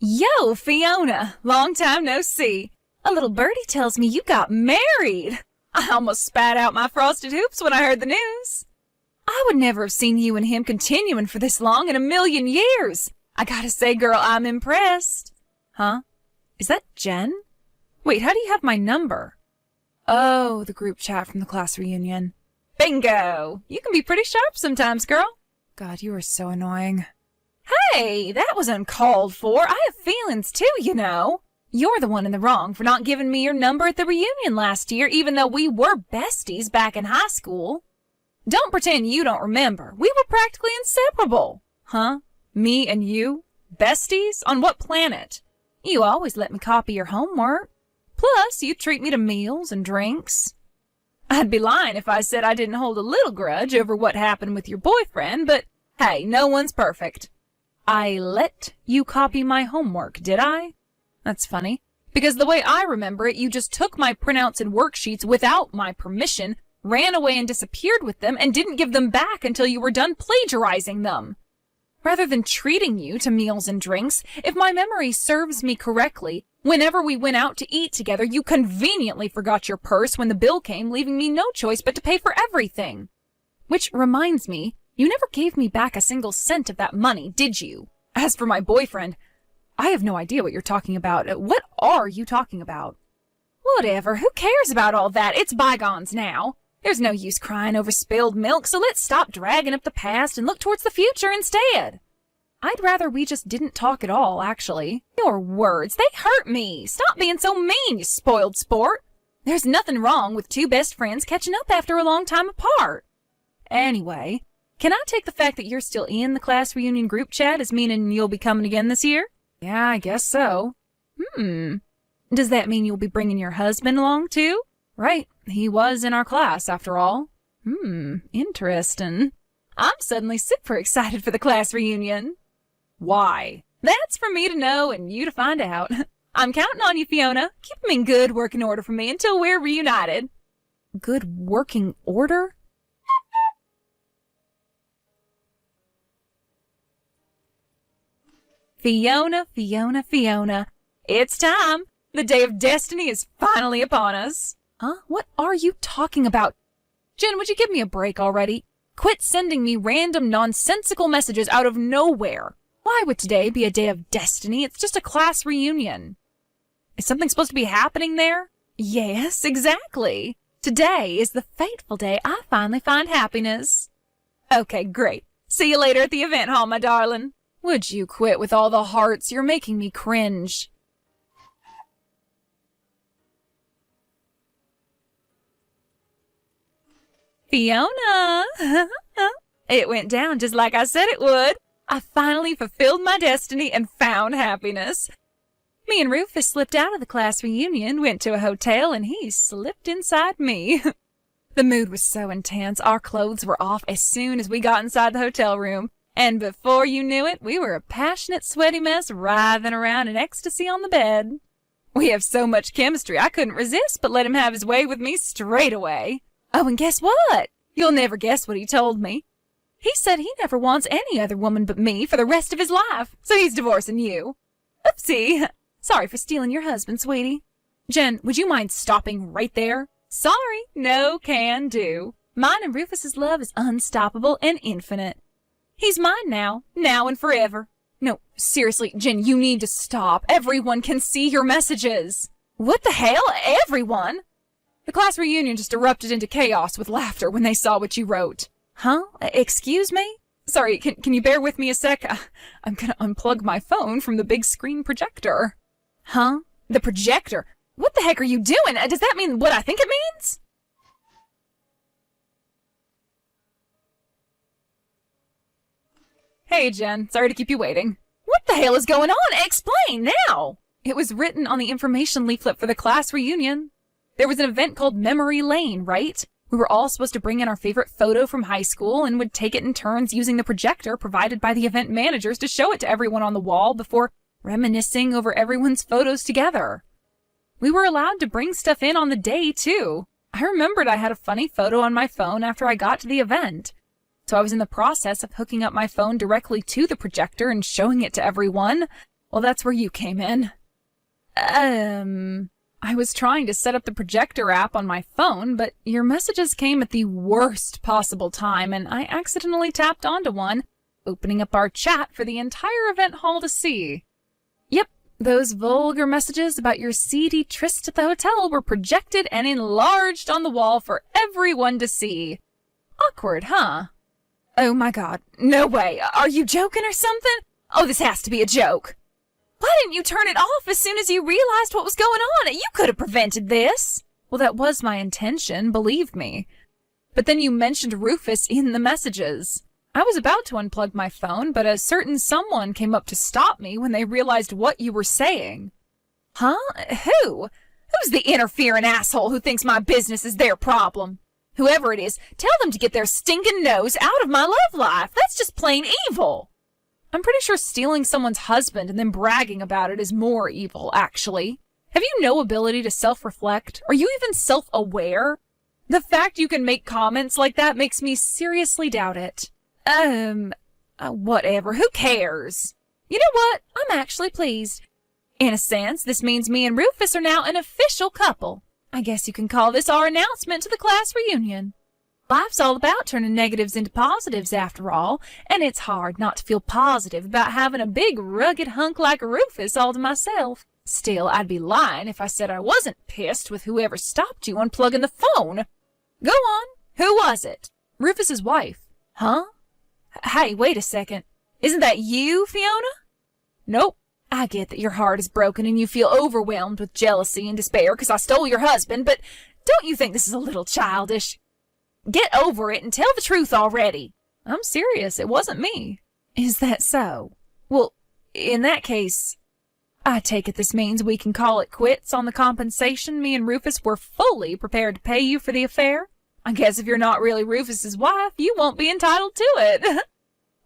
Yo, Fiona, long time no see. A little birdie tells me you got married. I almost spat out my frosted hoops when I heard the news. I would never have seen you and him continuing for this long in a million years. I gotta say, girl, I'm impressed. Huh? Is that Jen? Wait, how do you have my number? Oh, the group chat from the class reunion. Bingo! You can be pretty sharp sometimes, girl. God, you are so annoying. Hey, that was uncalled for. I have feelings too, you know. You're the one in the wrong for not giving me your number at the reunion last year, even though we were besties back in high school. Don't pretend you don't remember. We were practically inseparable. Huh? Me and you? Besties? On what planet? You always let me copy your homework. Plus, you treat me to meals and drinks. I'd be lying if I said I didn't hold a little grudge over what happened with your boyfriend, but hey, no one's perfect. I let you copy my homework, did I? That's funny, because the way I remember it, you just took my printouts and worksheets without my permission, ran away and disappeared with them, and didn't give them back until you were done plagiarizing them. Rather than treating you to meals and drinks, if my memory serves me correctly, whenever we went out to eat together, you conveniently forgot your purse when the bill came, leaving me no choice but to pay for everything. Which reminds me, you never gave me back a single cent of that money, did you? As for my boyfriend, I have no idea what you're talking about. What are you talking about? Whatever, who cares about all that? It's bygones now. There's no use crying over spilled milk, so let's stop dragging up the past and look towards the future instead. I'd rather we just didn't talk at all, actually. Your words, they hurt me. Stop being so mean, you spoiled sport. There's nothing wrong with two best friends catching up after a long time apart. Anyway, can I take the fact that you're still in the class reunion group chat as meaning you'll be coming again this year? Yeah, I guess so. Does that mean you'll be bringing your husband along, too? Right, he was in our class, after all. Interesting. I'm suddenly super excited for the class reunion. Why? That's for me to know and you to find out. I'm counting on you, Fiona. Keep them in good working order for me until we're reunited. Good working order? Fiona, Fiona, Fiona. It's time. The day of destiny is finally upon us. Huh? What are you talking about? Jen, would you give me a break already? Quit sending me random nonsensical messages out of nowhere. Why would today be a day of destiny? It's just a class reunion. Is something supposed to be happening there? Yes, exactly. Today is the fateful day I finally find happiness. Okay, great. See you later at the event hall, my darling. Would you quit with all the hearts? You're making me cringe. Fiona! It went down just like I said it would. I finally fulfilled my destiny and found happiness. Me and Rufus slipped out of the class reunion, went to a hotel, and he slipped inside me. The mood was so intense, our clothes were off as soon as we got inside the hotel room. And before you knew it, we were a passionate, sweaty mess writhing around in ecstasy on the bed. We have so much chemistry, I couldn't resist but let him have his way with me straight away. Oh, and guess what? You'll never guess what he told me. He said he never wants any other woman but me for the rest of his life, so he's divorcing you. Oopsie. Sorry for stealing your husband, sweetie. Jen, would you mind stopping right there? Sorry, no can do. Mine and Rufus's love is unstoppable and infinite. He's mine now and forever. No, seriously, Jen, you need to stop. Everyone can see your messages. What the hell? Everyone? The class reunion just erupted into chaos with laughter when they saw what you wrote. Huh? Excuse me? Sorry, can you bear with me a sec? I'm gonna unplug my phone from the big screen projector. Huh? The projector? What the heck are you doing? Does that mean what I think it means? Hey, Jen. Sorry to keep you waiting. What the hell is going on? Explain now! It was written on the information leaflet for the class reunion. There was an event called Memory Lane, right? We were all supposed to bring in our favorite photo from high school and would take it in turns using the projector provided by the event managers to show it to everyone on the wall before reminiscing over everyone's photos together. We were allowed to bring stuff in on the day, too. I remembered I had a funny photo on my phone after I got to the event. So I was in the process of hooking up my phone directly to the projector and showing it to everyone Well, that's where you came in. I was trying to set up the projector app on my phone, but your messages came at the worst possible time, and I accidentally tapped onto one, opening up our chat for the entire event hall to see. Yep, those vulgar messages about your seedy tryst at the hotel were projected and enlarged on the wall for everyone to see. Awkward, huh? Oh my god, no way. Are you joking or something? Oh, this has to be a joke. Why didn't you turn it off as soon as you realized what was going on? You could have prevented this. Well, that was my intention, believe me. But then you mentioned Rufus in the messages. I was about to unplug my phone, but a certain someone came up to stop me when they realized what you were saying. Huh? Who? Who's the interfering asshole who thinks my business is their problem? Whoever it is, tell them to get their stinking nose out of my love life. That's just plain evil. I'm pretty sure stealing someone's husband and then bragging about it is more evil, actually. Have you no ability to self-reflect? Are you even self-aware? The fact you can make comments like that makes me seriously doubt it. Whatever. Who cares? You know what? I'm actually pleased. In a sense, this means me and Rufus are now an official couple. I guess you can call this our announcement to the class reunion. Life's all about turning negatives into positives, after all, and it's hard not to feel positive about having a big, rugged hunk like Rufus all to myself. Still, I'd be lying if I said I wasn't pissed with whoever stopped you unplugging the phone. Go on. Who was it? Rufus's wife. Huh? Hey, wait a second. Isn't that you, Fiona? Nope. I get that your heart is broken and you feel overwhelmed with jealousy and despair because I stole your husband, but don't you think this is a little childish? Get over it and tell the truth already. I'm serious. It wasn't me. Is that so? Well, in that case, I take it this means we can call it quits on the compensation me and Rufus were fully prepared to pay you for the affair? I guess if you're not really Rufus's wife, you won't be entitled to it.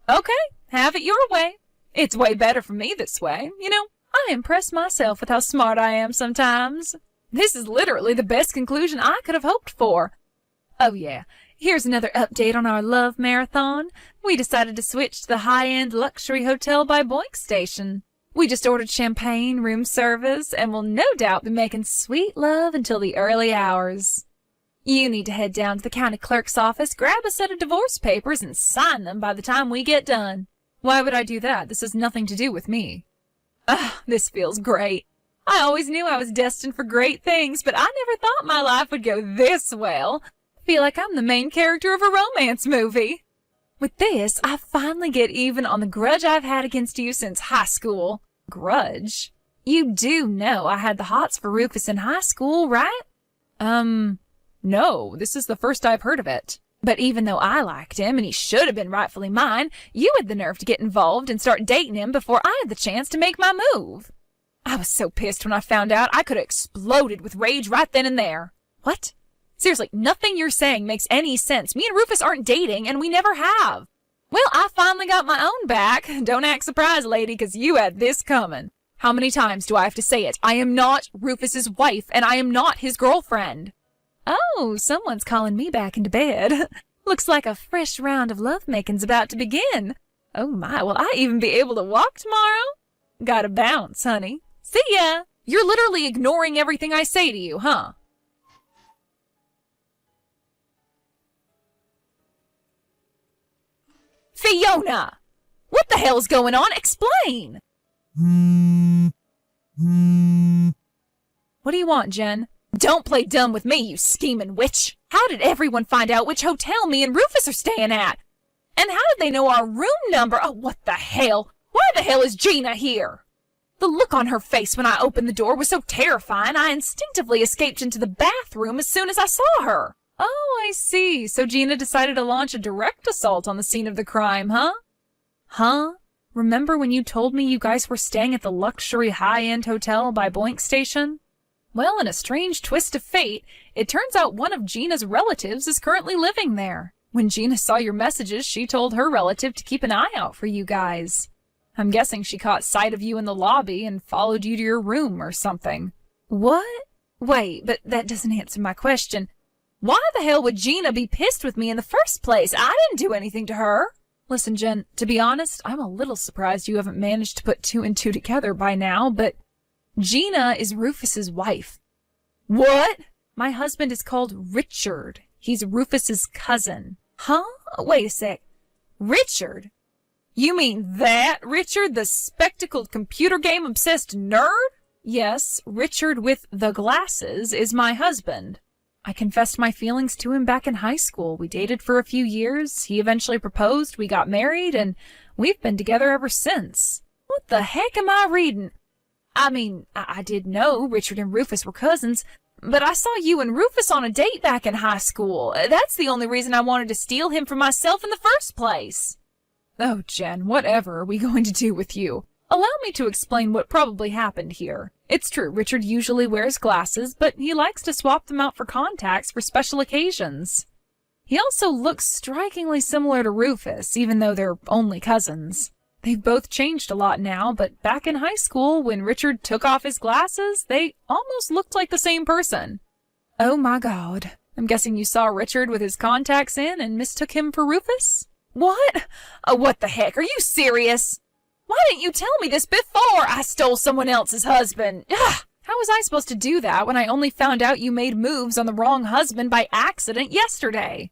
Okay, have it your way. It's way better for me this way. You know, I impress myself with how smart I am sometimes. This is literally the best conclusion I could have hoped for. Oh yeah, here's another update on our love marathon. We decided to switch to the high-end luxury hotel by Boink Station. We just ordered champagne, room service, and will no doubt be making sweet love until the early hours. You need to head down to the county clerk's office, grab a set of divorce papers, and sign them by the time we get done. Why would I do that? This has nothing to do with me. This feels great. I always knew I was destined for great things, but I never thought my life would go this well. Feel like I'm the main character of a romance movie. With this, I finally get even on the grudge I've had against you since high school. Grudge? You do know I had the hots for Rufus in high school, right? No, this is the first I've heard of it. But even though I liked him and he should have been rightfully mine, you had the nerve to get involved and start dating him before I had the chance to make my move. I was so pissed when I found out I could have exploded with rage right then and there. What? Seriously, nothing you're saying makes any sense. Me and Rufus aren't dating, and we never have. Well, I finally got my own back. Don't act surprised, lady, because you had this coming. How many times do I have to say it? I am not Rufus's wife, and I am not his girlfriend. Oh, someone's calling me back into bed. Looks like a fresh round of lovemaking's about to begin. Oh my, will I even be able to walk tomorrow? Gotta bounce, honey. See ya. You're literally ignoring everything I say to you, huh? Fiona! What the hell's going on? Explain! What do you want, Jen? Don't play dumb with me, you scheming witch! How did everyone find out which hotel me and Rufus are staying at? And how did they know our room number? Oh, what the hell? Why the hell is Gina here? The look on her face when I opened the door was so terrifying I instinctively escaped into the bathroom as soon as I saw her. Oh, I see. So Gina decided to launch a direct assault on the scene of the crime, huh? Huh? Remember when you told me you guys were staying at the luxury high-end hotel by Boink Station? Well, in a strange twist of fate, it turns out one of Gina's relatives is currently living there. When Gina saw your messages, she told her relative to keep an eye out for you guys. I'm guessing she caught sight of you in the lobby and followed you to your room or something. What? Wait, but that doesn't answer my question. Why the hell would Gina be pissed with me in the first place? I didn't do anything to her. Listen, Jen, to be honest, I'm a little surprised you haven't managed to put two and two together by now, but Gina is Rufus's wife. What? My husband is called Richard. He's Rufus's cousin. Huh? Wait a sec. Richard? You mean that Richard, the spectacled computer game obsessed nerd? Yes, Richard with the glasses is my husband. I confessed my feelings to him back in high school. We dated for a few years. He eventually proposed. We got married, and we've been together ever since. What the heck am I reading? I mean, I did know Richard and Rufus were cousins, but I saw you and Rufus on a date back in high school. That's the only reason I wanted to steal him for myself in the first place. Oh, Jen, whatever are we going to do with you? Allow me to explain what probably happened here. It's true, Richard usually wears glasses, but he likes to swap them out for contacts for special occasions. He also looks strikingly similar to Rufus, even though they're only cousins. They've both changed a lot now, but back in high school, when Richard took off his glasses, they almost looked like the same person. Oh my God. I'm guessing you saw Richard with his contacts in and mistook him for Rufus? What? Oh, what the heck? Are you serious? Why didn't you tell me this before I stole someone else's husband? Ugh. How was I supposed to do that when I only found out you made moves on the wrong husband by accident yesterday?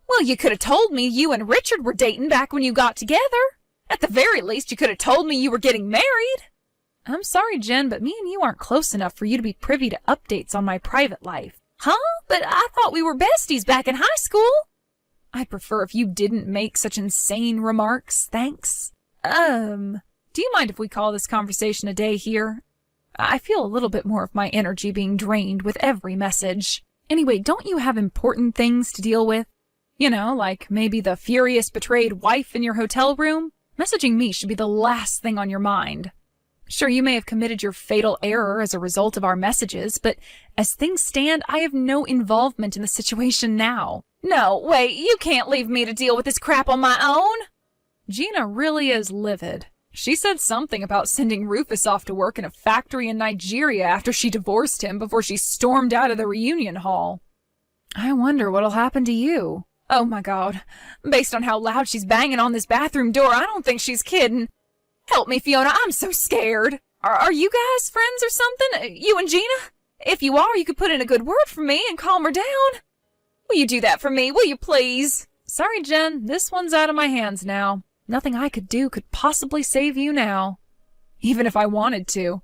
Well, you could have told me you and Richard were dating back when you got together. At the very least, you could have told me you were getting married. I'm sorry, Jen, but me and you aren't close enough for you to be privy to updates on my private life. Huh? But I thought we were besties back in high school. I'd prefer if you didn't make such insane remarks, thanks. Do you mind if we call this conversation a day here? I feel a little bit more of my energy being drained with every message. Anyway, don't you have important things to deal with? You know, like maybe the furious betrayed wife in your hotel room? Messaging me should be the last thing on your mind. Sure, you may have committed your fatal error as a result of our messages, but as things stand, I have no involvement in the situation now. No, wait, you can't leave me to deal with this crap on my own. Gina really is livid. She said something about sending Rufus off to work in a factory in Nigeria after she divorced him before she stormed out of the reunion hall. I wonder what'll happen to you. Oh my God. Based on how loud she's banging on this bathroom door, I don't think she's kidding. Help me, Fiona, I'm so scared. Are you guys friends or something? You and Gina? If you are, you could put in a good word for me and calm her down. Will you do that for me? Will you please? Sorry, Jen. This one's out of my hands now. Nothing I could do could possibly save you now. Even if I wanted to.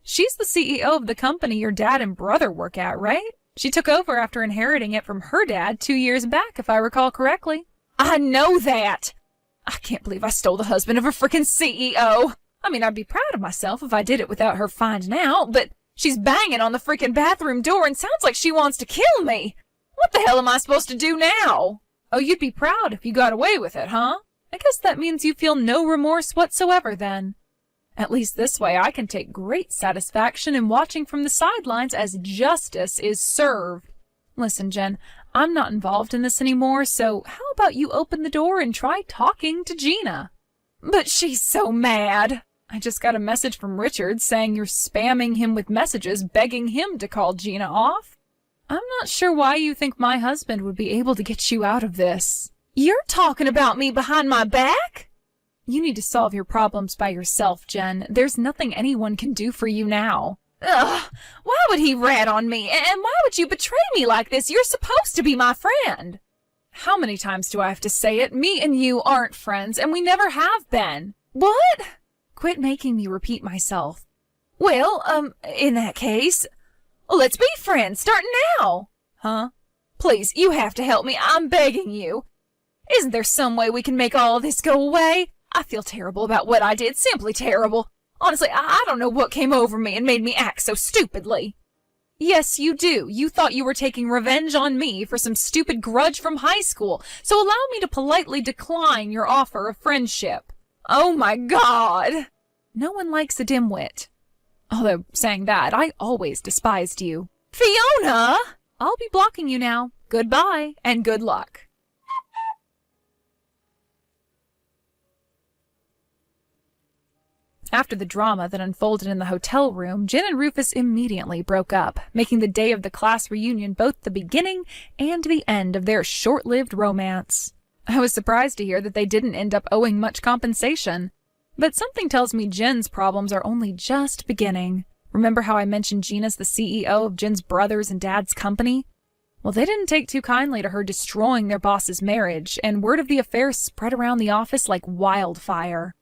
She's the CEO of the company your dad and brother work at, right? She took over after inheriting it from her dad 2 years back, if I recall correctly. I know that! I can't believe I stole the husband of a frickin' CEO. I mean, I'd be proud of myself if I did it without her finding out, but she's banging on the frickin' bathroom door and sounds like she wants to kill me. What the hell am I supposed to do now? Oh, you'd be proud if you got away with it, huh? I guess that means you feel no remorse whatsoever, then. At least this way I can take great satisfaction in watching from the sidelines as justice is served. Listen, Jen, I'm not involved in this anymore, so how about you open the door and try talking to Gina? But she's so mad. I just got a message from Richard saying you're spamming him with messages begging him to call Gina off. I'm not sure why you think my husband would be able to get you out of this. You're talking about me behind my back? You need to solve your problems by yourself, Jen. There's nothing anyone can do for you now. Ugh, why would he rat on me? And why would you betray me like this? You're supposed to be my friend. How many times do I have to say it? Me and you aren't friends, and we never have been. What? Quit making me repeat myself. Well, in that case, let's be friends, starting now. Huh? Please, you have to help me. I'm begging you. Isn't there some way we can make all of this go away? I feel terrible about what I did, simply terrible. Honestly, I don't know what came over me and made me act so stupidly. Yes, you do. You thought you were taking revenge on me for some stupid grudge from high school, so allow me to politely decline your offer of friendship. Oh my God! No one likes a dimwit. Although, saying that, I always despised you. Fiona! I'll be blocking you now. Goodbye, and good luck. After the drama that unfolded in the hotel room, Jen and Rufus immediately broke up, making the day of the class reunion both the beginning and the end of their short-lived romance. I was surprised to hear that they didn't end up owing much compensation. But something tells me Jen's problems are only just beginning. Remember how I mentioned Gina's the CEO of Jen's brother's and dad's company? Well, they didn't take too kindly to her destroying their boss's marriage, and word of the affair spread around the office like wildfire.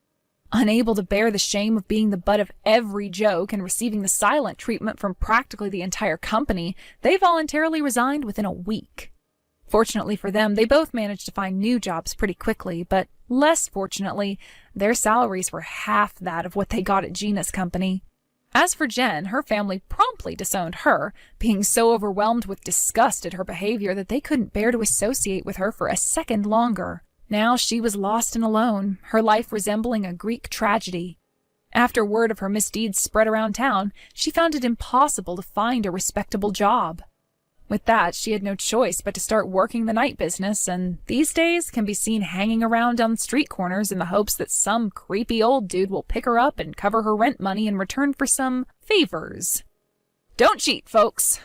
Unable to bear the shame of being the butt of every joke and receiving the silent treatment from practically the entire company, they voluntarily resigned within a week. Fortunately for them, they both managed to find new jobs pretty quickly, but less fortunately, their salaries were half that of what they got at Gina's company. As for Jen, her family promptly disowned her, being so overwhelmed with disgust at her behavior that they couldn't bear to associate with her for a second longer. Now she was lost and alone, her life resembling a Greek tragedy. After word of her misdeeds spread around town, she found it impossible to find a respectable job. With that, she had no choice but to start working the night business, and these days can be seen hanging around on street corners in the hopes that some creepy old dude will pick her up and cover her rent money in return for some favors. Don't cheat, folks.